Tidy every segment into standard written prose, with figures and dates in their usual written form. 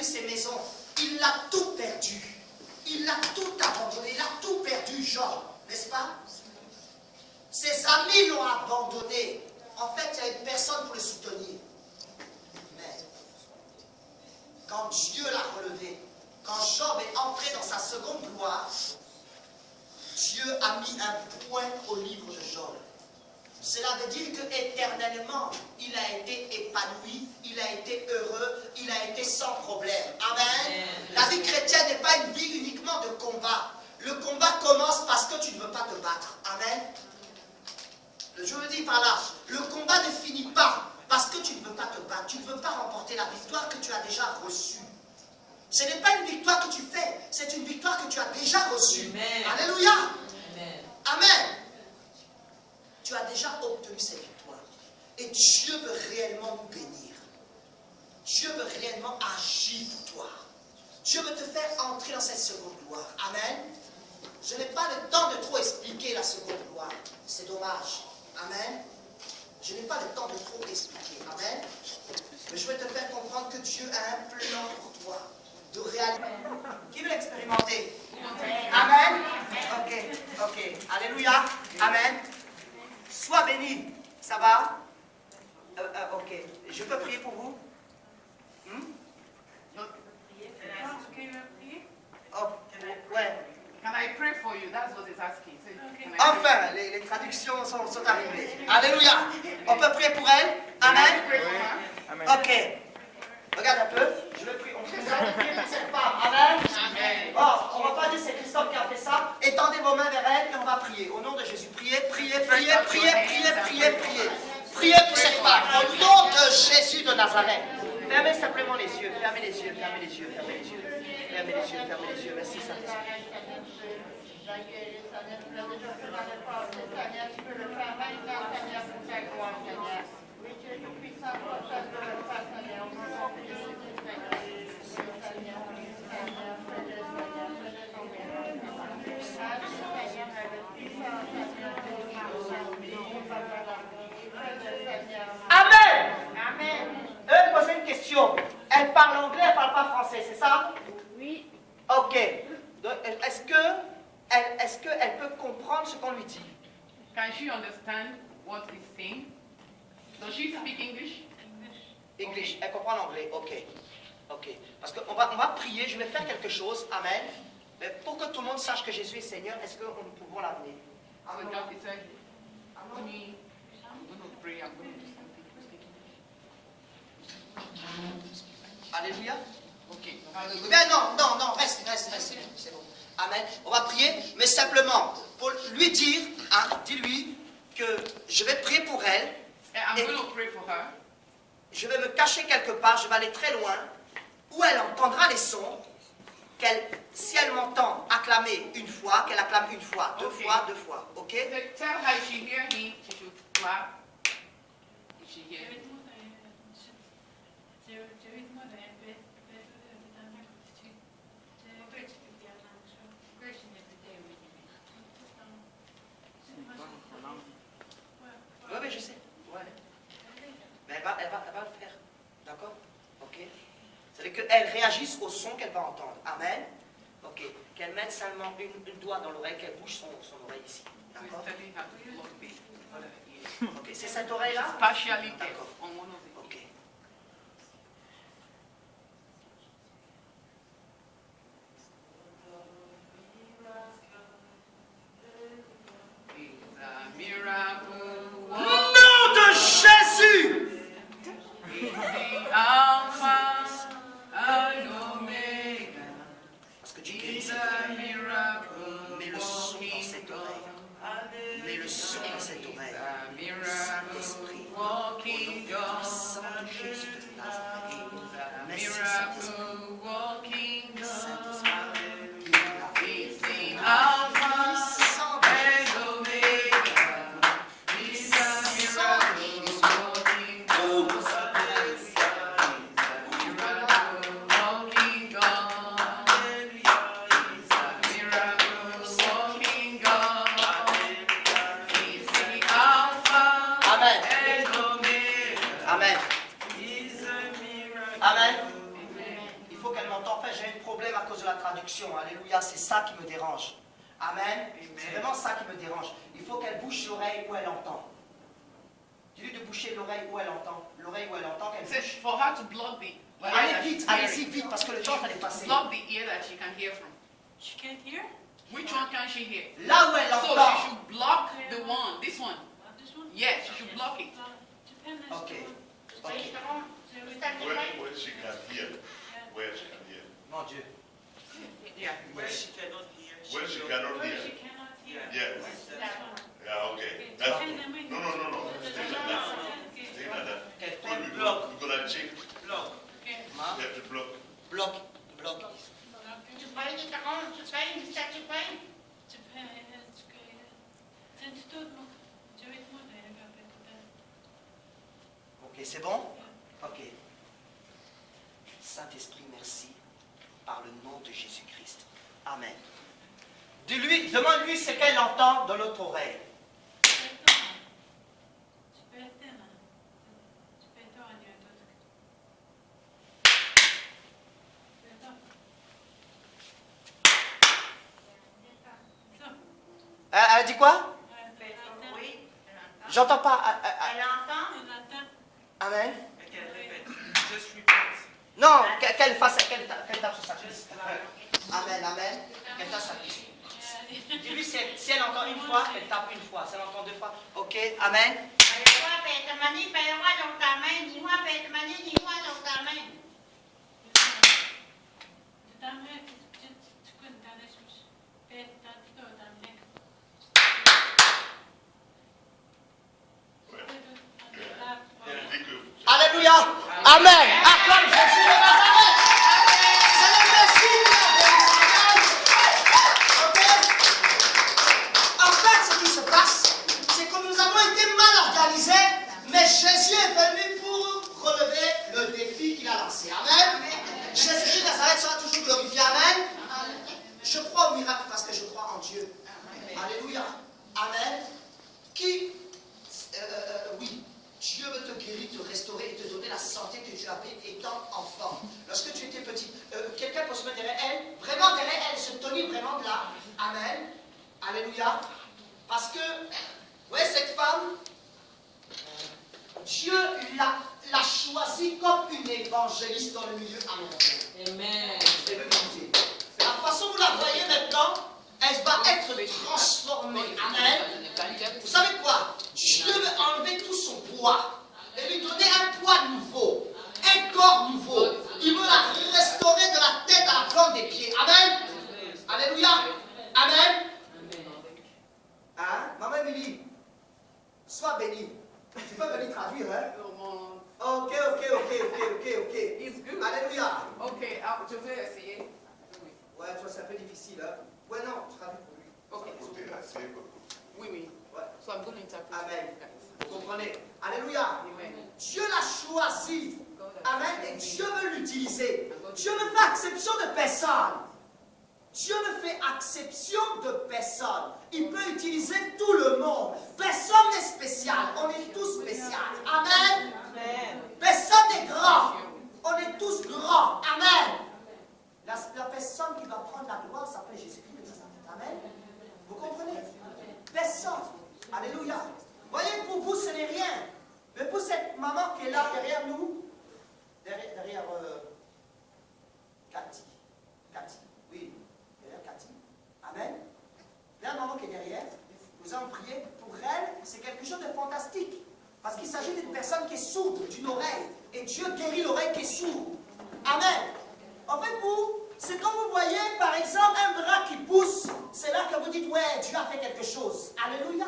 perdu ses maisons. Il a tout perdu. Il a tout abandonné. Il a tout perdu, Job. N'est-ce pas? Ses amis l'ont abandonné. En fait, il y a une personne pour le soutenir. Mais quand Dieu l'a relevé, quand Job est entré dans sa seconde gloire, Dieu a mis un point au livre de Job. Cela veut dire qu'éternellement, il a été épanoui, il a été heureux, il a été sans problème. Amen. La vie chrétienne n'est pas une vie uniquement de combat. Le combat commence parce que tu ne veux pas te battre. Amen. Je veux dire par là, le combat ne finit pas parce que tu ne veux pas te battre. Tu ne veux pas remporter la victoire que tu as déjà reçue. Ce n'est pas une victoire que tu fais, c'est une victoire que tu as déjà reçue. Amen. Alléluia. Amen. Amen. Tu as déjà obtenu cette victoire. Et Dieu veut réellement nous bénir. Dieu veut réellement agir pour toi. Dieu veut te faire entrer dans cette seconde gloire. Amen. Je n'ai pas le temps de trop expliquer la seconde gloire. C'est dommage. Amen. Je n'ai pas le temps de trop expliquer. Amen. Mais je vais te faire comprendre que Dieu a un plan pour toi. De réaliser. Qui veut l'expérimenter? Amen. Ok. Ok. Alléluia. Amen. Sois béni. Ça va? Ok. Je peux prier pour vous? Oh, ouais. Can I pray for you? That's what it's asking. Enfin, les traductions sont arrivées. Alléluia. On peut prier pour elle? Amen. Amen. Ok. Regarde un peu. Je vais prier. On va prier pour cette femme. Amen. Oh, on ne va pas dire c'est Christophe qui a fait ça. Étendez vos mains vers elle et on va prier. Au nom de Jésus, priez, priez, priez, priez, priez, priez, priez. Priez pour cette femme. Au nom de Jésus de Nazareth. Fermez simplement les yeux. Fermez les yeux. Fermez les yeux. Fermez les yeux. Fermez les yeux. Fermez les yeux. Merci Saint-Esprit. Amen. Amen. Je vais poser une question. Elle parle anglais, elle ne parle pas français, c'est ça? Oui. Ok. Est-ce qu'elle peut comprendre ce qu'on lui dit? Can she understand what he's saying? Does she speak English? English. Elle comprend l'anglais. Ok. Ok. Parce qu'on va prier, je vais faire quelque chose. Amen. Mais pour que tout le monde sache que Jésus est Seigneur, est-ce que nous pouvons l'amener? So God, he said, I'm going to pray, I'm going to do something. Alléluia. Okay. Mais non, reste, c'est bon. Amen. On va prier, mais simplement pour lui dire, hein, dis-lui que je vais prier pour elle. I'm going to pray for her. Je vais me cacher quelque part, je vais aller très loin, où elle entendra les sons, si elle m'entend acclamer une fois, qu'elle acclame une fois, deux fois, ok? Tell her if she hear him, she should clap. If she hear him. Oui, je sais. Ouais. Mais elle va le faire. D'accord? Ok? C'est-à-dire qu'elle réagisse au son qu'elle va entendre. Amen? Ok. Qu'elle mette seulement une doigt dans l'oreille, qu'elle bouge son oreille ici. D'accord? Ok. C'est cette oreille-là? Partially deaf D'accord. on one of the. Ok. It's a miracle. Nom de Jésus! The Alpha and Omega. Parce que Dieu guérit It's cette a oreille. miracle. Mets le son dans cette oreille. Mets le son dans cette oreille. A miracle walking God. Sang de Jésus de Nazareth. A Merci Saint-Esprit. miracle walking God. Saint-Esprit. It's the Alpha and Omega. It's a miracle walking God. It's a miracle walking God. It's a miracle walking God. It's the Alpha Amen. and Omega. Amen. Amen. de la traduction. Alléluia, c'est ça qui me dérange. Amen. C'est vraiment ça qui me dérange. Il faut qu'elle bouche l'oreille où elle entend. Dis-lui de boucher l'oreille où elle entend. L'oreille où elle entend, qu'elle It says bouche. for her to block the ear Allez that she's vite, allez-y hearing. vite, parce que le temps elle est passé. Block the ear that she can hear from. She can't hear? Which one can she hear? Là où elle So entend. she should block the one, this one. This one? Yes, she should block it. Depends on Ok. the Ok. Where she can hear. Where she can hear. Mon Dieu. Yeah. Where she cannot hear. Where she cannot Where hear. she cannot hear. Yes. This one. Yeah, okay. That's good. No. Stay like that. Stay like that. Qu'elle So fait block. we're gonna check. Block. Okay. Hein? You have to block. Bloc, bloc. Ok, c'est bon? Ok. Saint-Esprit, merci. Par le nom de Jésus-Christ. Amen. Dis-lui, demande-lui ce qu'elle entend de l'autre oreille. Elle dit quoi? Oui. J'entends pas. Elle entend. Amen. Et qu'elle répète. Just repeat. Non, qu'elle fasse, qu'elle tape sur sa cuisse. Amen, amen. Qu'elle tape sa cuisse. Dis-lui, si elle entend une fois, elle tape une fois. Si elle entend deux fois, ok, amen. Elle dit que Alléluia. Amen. Acclame Jésus de Nazareth. C'est le Messie de Nazareth. Ok? En fait, ce qui se passe, c'est que nous avons été mal organisés, mais Jésus est venu pour relever le défi qu'il a lancé. Amen. Jésus de Nazareth sera toujours glorifié. Amen. Je crois au miracle parce que je crois en Dieu. Alléluia. Amen. Oui. Dieu veut te guérir, te restaurer et te donner la santé que tu avais étant enfant. Lorsque tu étais petit, quelqu'un peut se mettre derrière elle, vraiment derrière elle, se tenir vraiment de là. Amen. Alléluia. Parce que, ouais, cette femme, Dieu l'a choisie comme une évangéliste dans le milieu américain. Amen. Et veut écouter. La façon dont vous la voyez maintenant, elle va être transformée. Amen. Vous savez quoi? Dieu veut enlever tout son poids et lui donner un poids nouveau, un corps nouveau. Il veut la restaurer de la tête à la plante des pieds. Amen. Alléluia. Amen. Hein? Maman Émilie, sois bénie. Tu peux venir traduire, hein? Ok. It's good. Alléluia. Okay, je vais essayer. Ouais, tu vois, c'est un peu difficile, hein? Ouais, non, tu traduis pour lui. Okay. côté assez. Oui. Ouais. So I'm going to interpret. Amen. Guys. Vous comprenez? Alléluia. Amen. Dieu l'a choisi. Amen. Et Dieu veut l'utiliser. Dieu ne fait exception de personne. Dieu ne fait exception de personne. Il peut utiliser tout le monde. Personne n'est spécial. On est tous spéciaux. Amen. Personne n'est grand. On est tous grands. Amen. La personne qui va prendre la gloire s'appelle Jésus-Christ de Nazareth. Amen. Vous comprenez? Personne. Alléluia. Voyez, pour vous, ce n'est rien. Mais pour cette maman qui est là derrière nous, derrière Cathy. Oui, derrière Cathy. Amen. La maman qui est derrière, nous allons prier pour elle. C'est quelque chose de fantastique. Parce qu'il s'agit d'une personne qui est sourde d'une oreille. Et Dieu guérit l'oreille qui est sourde. Amen. En fait, vous, c'est quand vous voyez, par exemple, un bras qui pousse, c'est là que vous dites, ouais, Dieu a fait quelque chose. Alléluia.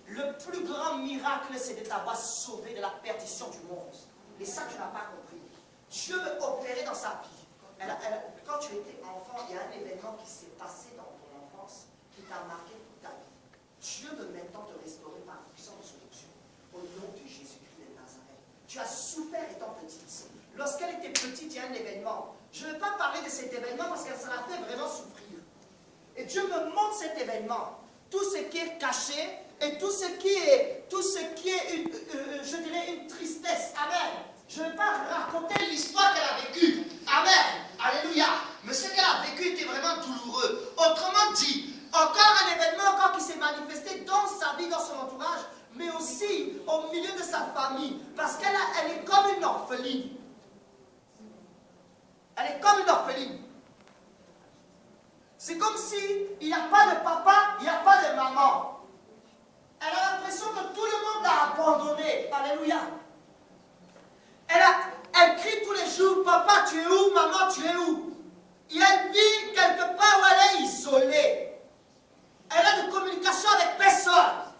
Le plus grand miracle, c'est de t'avoir sauvé de la perdition du monde. Et ça, tu n'as pas compris. Dieu veut opérer dans sa vie. Quand tu étais enfant, il y a un événement qui s'est passé dans ton enfance qui t'a marqué toute ta vie. Dieu veut maintenant te restaurer par la puissance de son onction. Au nom de Jésus-Christ de Nazareth. Tu as souffert étant petite. Lorsqu'elle était petite, il y a un événement. Je ne vais pas parler de cet événement parce qu'elle l'a fait vraiment souffrir. Et Dieu me montre cet événement. Tout ce qui est caché et tout ce qui est je dirais, une tristesse. Amen. Je ne vais pas raconter l'histoire qu'elle a vécue. Amen. Alléluia. Mais ce qu'elle a vécu au milieu de sa famille, parce qu'elle est comme une orpheline. Elle est comme une orpheline. C'est comme si il n'y a pas de papa, il n'y a pas de maman. Elle a l'impression que tout le monde l'a abandonnée. Alléluia. Elle crie tous les jours, papa tu es où, maman tu es où? Et elle vit quelque part où elle est isolée. Elle a de communication avec personne.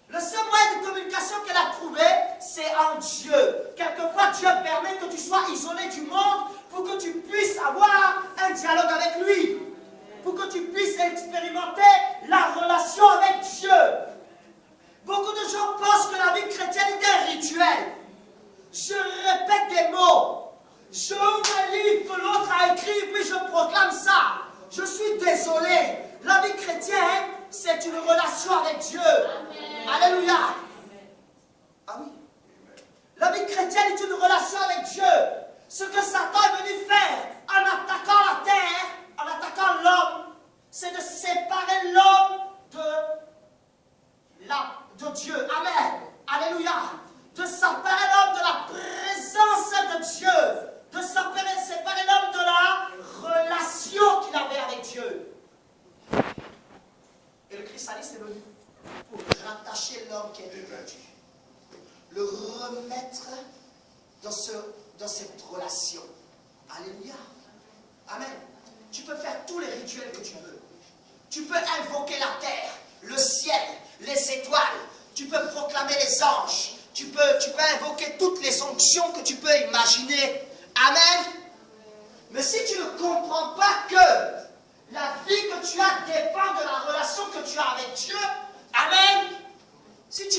Le seul moyen de communication qu'elle a trouvé, c'est en Dieu. Quelquefois, Dieu permet que tu sois isolé du monde pour que tu puisses avoir un dialogue avec lui. Pour que tu puisses expérimenter la relation avec Dieu. Beaucoup de gens pensent que la vie chrétienne est un rituel. Je répète des mots. Je ouvre un livre que l'autre a écrit, puis je proclame ça. Je suis désolé. La vie chrétienne, c'est une relation avec Dieu. Amen. Alléluia. Ah oui. La vie chrétienne est une relation avec Dieu. Ce que Satan est venu faire en attaquant la terre, en attaquant l'homme, c'est de séparer l'homme de Dieu. Amen. Alléluia. De séparer l'homme de la présence de Dieu. De séparer l'homme de la relation qu'il avait avec Dieu. Et le christianisme est venu pour rattacher l'homme qui est perdu. Le remettre dans cette relation. Alléluia. Amen. Tu peux faire tous les rituels que tu veux. Tu peux invoquer la terre, le ciel, les étoiles. Tu peux proclamer les anges. Tu peux invoquer toutes les onctions que tu peux imaginer. Amen. Mais si tu ne comprends pas que la vie que tu as dépend de la relation que tu as avec Dieu, amen. Si tu